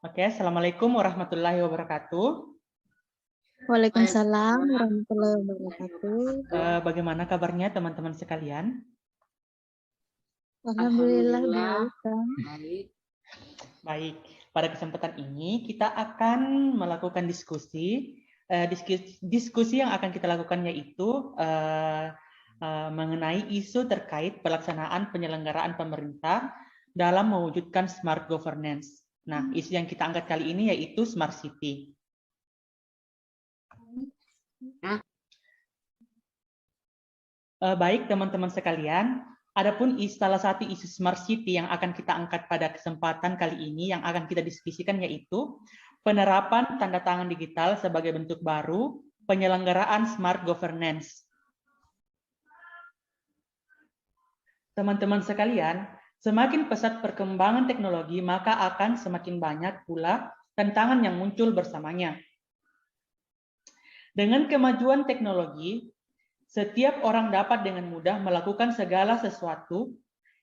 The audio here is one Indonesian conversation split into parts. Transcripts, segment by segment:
Oke, Assalamualaikum warahmatullahi wabarakatuh. Waalaikumsalam warahmatullahi wabarakatuh. Bagaimana kabarnya teman-teman sekalian? Alhamdulillah baik, Kang. Baik, pada kesempatan ini kita akan melakukan diskusi. Diskusi yang akan kita lakukan yaitu mengenai isu terkait pelaksanaan penyelenggaraan pemerintah dalam mewujudkan smart governance. Nah, isu yang kita angkat kali ini yaitu smart city. Baik teman-teman sekalian, adapun salah satu isu smart city yang akan kita angkat pada kesempatan kali ini yang akan kita diskusikan yaitu penerapan tanda tangan digital sebagai bentuk baru penyelenggaraan smart governance. Teman-teman sekalian, semakin pesat perkembangan teknologi, maka akan semakin banyak pula tantangan yang muncul bersamanya. Dengan kemajuan teknologi, setiap orang dapat dengan mudah melakukan segala sesuatu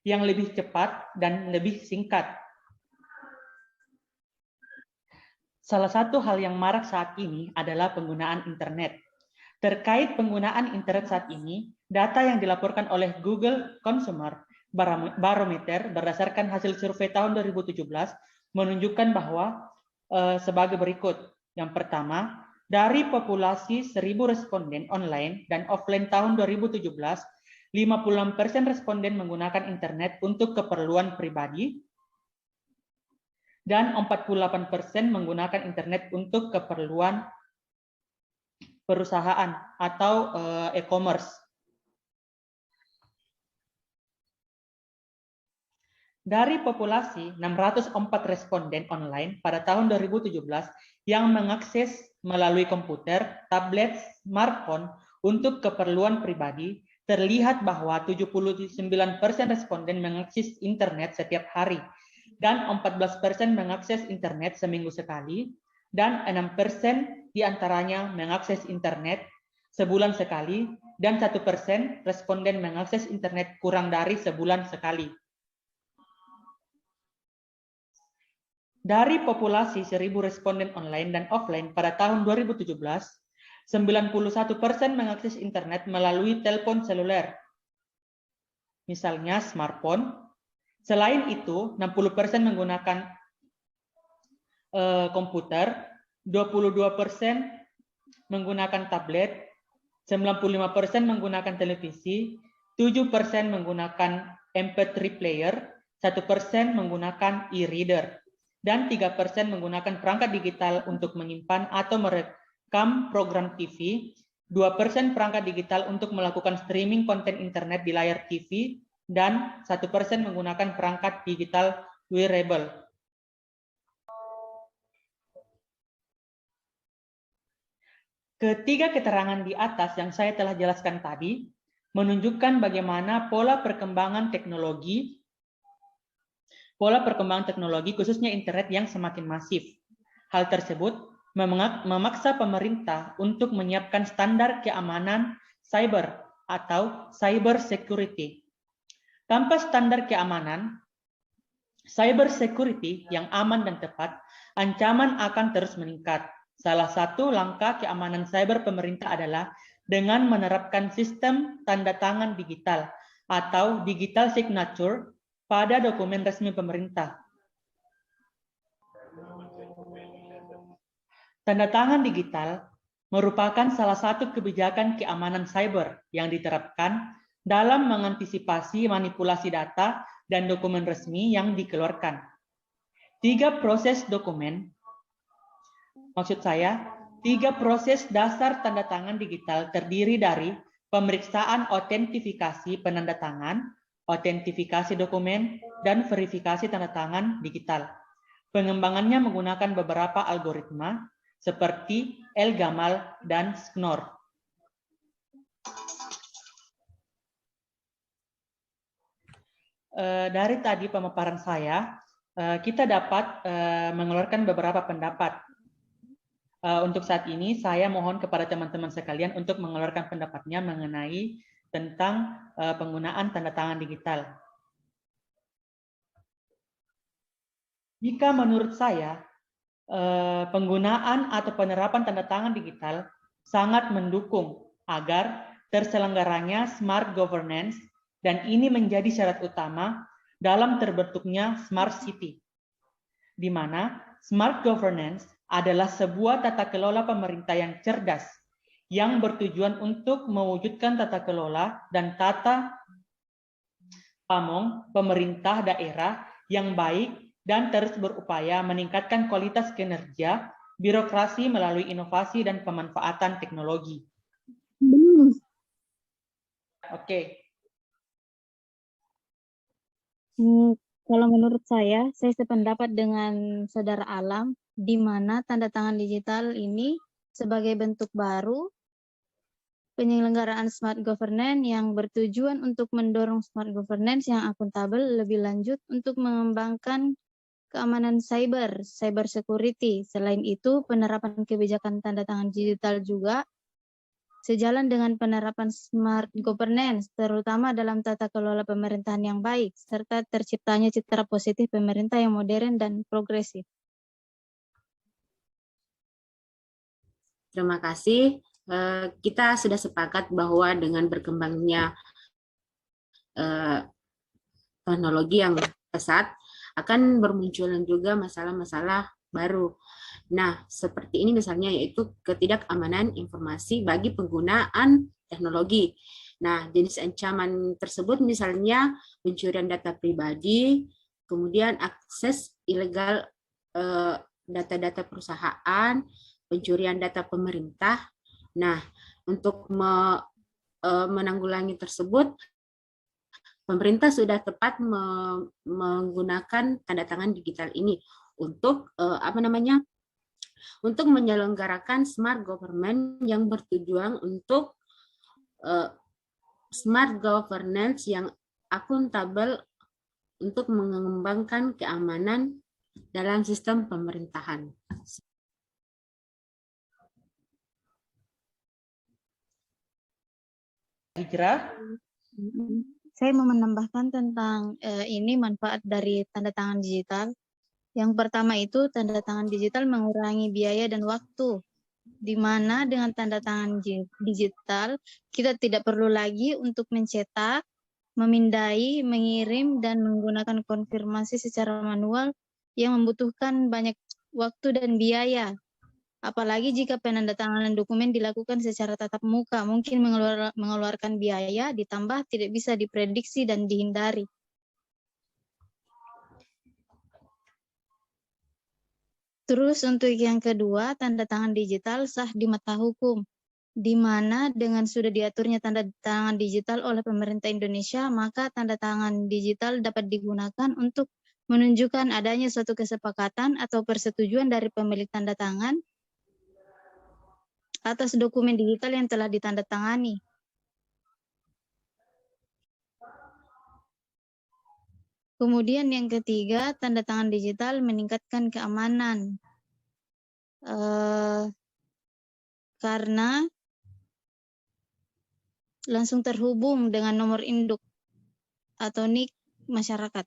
yang lebih cepat dan lebih singkat. Salah satu hal yang marak saat ini adalah penggunaan internet. Terkait penggunaan internet saat ini, data yang dilaporkan oleh Google Consumer Barometer berdasarkan hasil survei tahun 2017 menunjukkan bahwa sebagai berikut. Yang pertama, dari populasi 1.000 responden online dan offline tahun 2017, 56% responden menggunakan internet untuk keperluan pribadi, dan 48% menggunakan internet untuk keperluan perusahaan atau e-commerce. Dari populasi 604 responden online pada tahun 2017 yang mengakses melalui komputer, tablet, smartphone untuk keperluan pribadi, terlihat bahwa 79% responden mengakses internet setiap hari, dan 14% mengakses internet seminggu sekali, dan 6% diantaranya mengakses internet sebulan sekali, dan 1% responden mengakses internet kurang dari sebulan sekali. Dari populasi 1.000 responden online dan offline pada tahun 2017, 91% mengakses internet melalui telepon seluler, misalnya smartphone. Selain itu, 60% menggunakan komputer, 22% menggunakan tablet, 95% menggunakan televisi, 7% menggunakan MP3 player, 1% menggunakan e-reader, dan 3% menggunakan perangkat digital untuk menyimpan atau merekam program TV, 2% perangkat digital untuk melakukan streaming konten internet di layar TV, dan 1% menggunakan perangkat digital wearable. Ketiga keterangan di atas yang saya telah jelaskan tadi menunjukkan bagaimana pola perkembangan teknologi khususnya internet yang semakin masif. Hal tersebut memaksa pemerintah untuk menyiapkan standar keamanan cyber atau cyber security. Tanpa standar keamanan cyber security yang aman dan tepat, ancaman akan terus meningkat. Salah satu langkah keamanan cyber pemerintah adalah dengan menerapkan sistem tanda tangan digital atau digital signature pada dokumen resmi pemerintah. Tanda tangan digital merupakan salah satu kebijakan keamanan cyber yang diterapkan dalam mengantisipasi manipulasi data dan dokumen resmi yang dikeluarkan. Tiga proses dasar tanda tangan digital terdiri dari pemeriksaan autentifikasi penanda tangan, autentifikasi dokumen, dan verifikasi tanda tangan digital. Pengembangannya menggunakan beberapa algoritma seperti El-Gamal dan Schnorr. Dari tadi pemaparan saya, kita dapat mengeluarkan beberapa pendapat. Untuk saat ini, saya mohon kepada teman-teman sekalian untuk mengeluarkan pendapatnya mengenai tentang penggunaan tanda tangan digital. Jika menurut saya, penggunaan atau penerapan tanda tangan digital sangat mendukung agar terselenggaranya smart governance, dan ini menjadi syarat utama dalam terbentuknya smart city, di mana smart governance adalah sebuah tata kelola pemerintah yang cerdas, yang bertujuan untuk mewujudkan tata kelola dan tata pamong pemerintah daerah yang baik dan terus berupaya meningkatkan kualitas kinerja birokrasi melalui inovasi dan pemanfaatan teknologi. Oke. Kalau menurut saya sependapat dengan Saudara Alam, di mana tanda tangan digital ini sebagai bentuk baru penyelenggaraan smart governance yang bertujuan untuk mendorong smart governance yang akuntabel lebih lanjut untuk mengembangkan keamanan cyber security. Selain itu, penerapan kebijakan tanda tangan digital juga sejalan dengan penerapan smart governance, terutama dalam tata kelola pemerintahan yang baik, serta terciptanya citra positif pemerintah yang modern dan progresif. Terima kasih. Kita sudah sepakat bahwa dengan berkembangnya teknologi yang pesat, akan bermunculan juga masalah-masalah baru. Nah, seperti ini misalnya yaitu ketidakamanan informasi bagi penggunaan teknologi. Nah, jenis ancaman tersebut misalnya pencurian data pribadi, kemudian akses ilegal data-data perusahaan, pencurian data pemerintah. Nah, untuk menanggulangi tersebut, pemerintah sudah tepat menggunakan tanda tangan digital ini untuk untuk menyelenggarakan smart government yang bertujuan untuk smart governance yang akuntabel untuk mengembangkan keamanan dalam sistem pemerintahan. Hijrah. Saya mau menambahkan tentang ini manfaat dari tanda tangan digital. Yang pertama itu tanda tangan digital mengurangi biaya dan waktu, di mana dengan tanda tangan digital kita tidak perlu lagi untuk mencetak, memindai, mengirim, dan menggunakan konfirmasi secara manual yang membutuhkan banyak waktu dan biaya. Apalagi jika penandatanganan dokumen dilakukan secara tatap muka, mungkin mengeluarkan biaya, ditambah tidak bisa diprediksi dan dihindari. Terus untuk yang kedua, tanda tangan digital sah di mata hukum, di mana dengan sudah diaturnya tanda tangan digital oleh pemerintah Indonesia, maka tanda tangan digital dapat digunakan untuk menunjukkan adanya suatu kesepakatan atau persetujuan dari pemilik tanda tangan atas dokumen digital yang telah ditandatangani. Kemudian yang ketiga, tanda tangan digital meningkatkan keamanan. Karena langsung terhubung dengan nomor induk atau NIK masyarakat.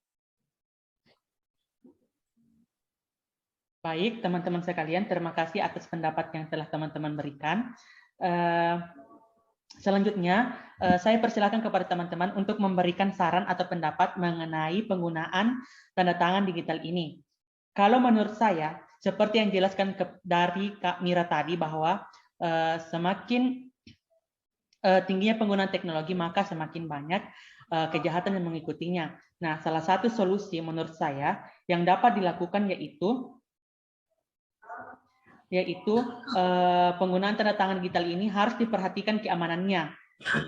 Baik, teman-teman sekalian, terima kasih atas pendapat yang telah teman-teman berikan. Selanjutnya, saya persilakan kepada teman-teman untuk memberikan saran atau pendapat mengenai penggunaan tanda tangan digital ini. Kalau menurut saya, seperti yang dijelaskan dari Kak Mira tadi, bahwa semakin tingginya penggunaan teknologi, maka semakin banyak kejahatan yang mengikutinya. Nah, salah satu solusi menurut saya yang dapat dilakukan yaitu penggunaan tanda tangan digital ini harus diperhatikan keamanannya,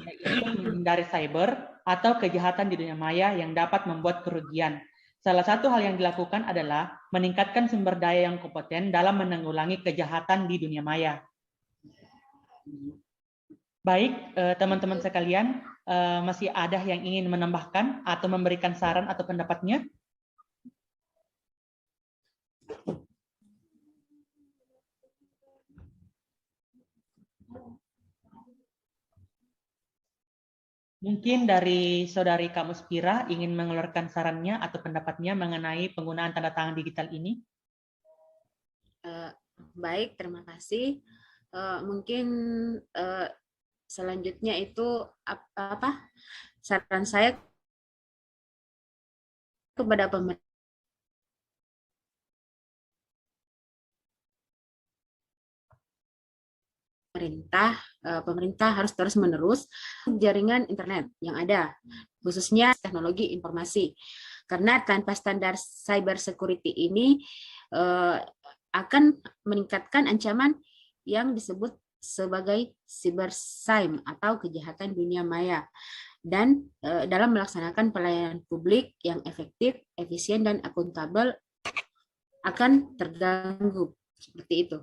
yaitu menghindari cyber atau kejahatan di dunia maya yang dapat membuat kerugian. Salah satu hal yang dilakukan adalah meningkatkan sumber daya yang kompeten dalam menanggulangi kejahatan di dunia maya. Baik, teman-teman sekalian, masih ada yang ingin menambahkan atau memberikan saran atau pendapatnya? Mungkin dari Saudari Kak Muspira ingin mengeluarkan sarannya atau pendapatnya mengenai penggunaan tanda tangan digital ini. Baik, terima kasih. Mungkin selanjutnya itu saran saya kepada pemerintah harus terus-menerus jaringan internet yang ada, khususnya teknologi informasi. Karena tanpa standar cyber security ini akan meningkatkan ancaman yang disebut sebagai cybercrime atau kejahatan dunia maya. Dan dalam melaksanakan pelayanan publik yang efektif, efisien, dan akuntabel akan terganggu. Seperti itu.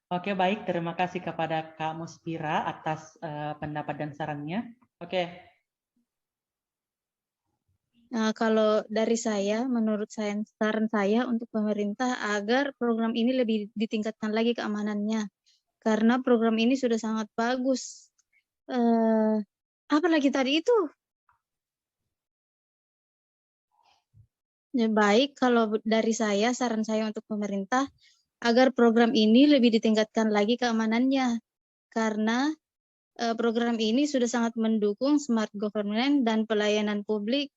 Oke, baik. Terima kasih kepada Kak Muspira atas pendapat dan sarannya. Oke. Nah, kalau dari saya, menurut saya, saran saya untuk pemerintah agar program ini lebih ditingkatkan lagi keamanannya. Karena program ini sudah sangat bagus. Apalagi tadi itu? Ya, baik, kalau dari saya, saran saya untuk pemerintah, agar program ini lebih ditingkatkan lagi keamanannya. Karena program ini sudah sangat mendukung smart government dan pelayanan publik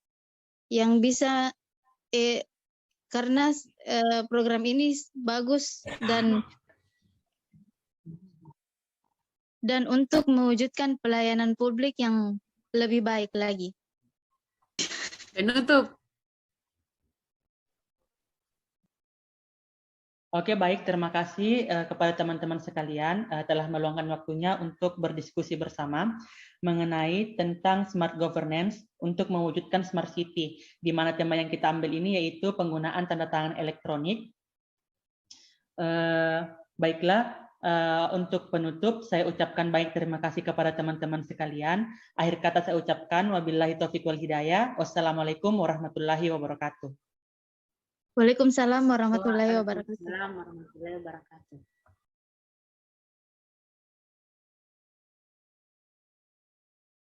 yang bisa karena program ini bagus dan untuk mewujudkan pelayanan publik yang lebih baik lagi. Penutup. Oke, baik. Terima kasih kepada teman-teman sekalian telah meluangkan waktunya untuk berdiskusi bersama mengenai tentang smart governance untuk mewujudkan smart city, di mana tema yang kita ambil ini yaitu penggunaan tanda tangan elektronik. Baiklah, untuk penutup saya ucapkan baik terima kasih kepada teman-teman sekalian. Akhir kata saya ucapkan wabillahi taufiq wal hidayah. Wassalamualaikum warahmatullahi wabarakatuh. Waalaikumsalam warahmatullahi wabarakatuh. Waalaikumsalam warahmatullahi wabarakatuh.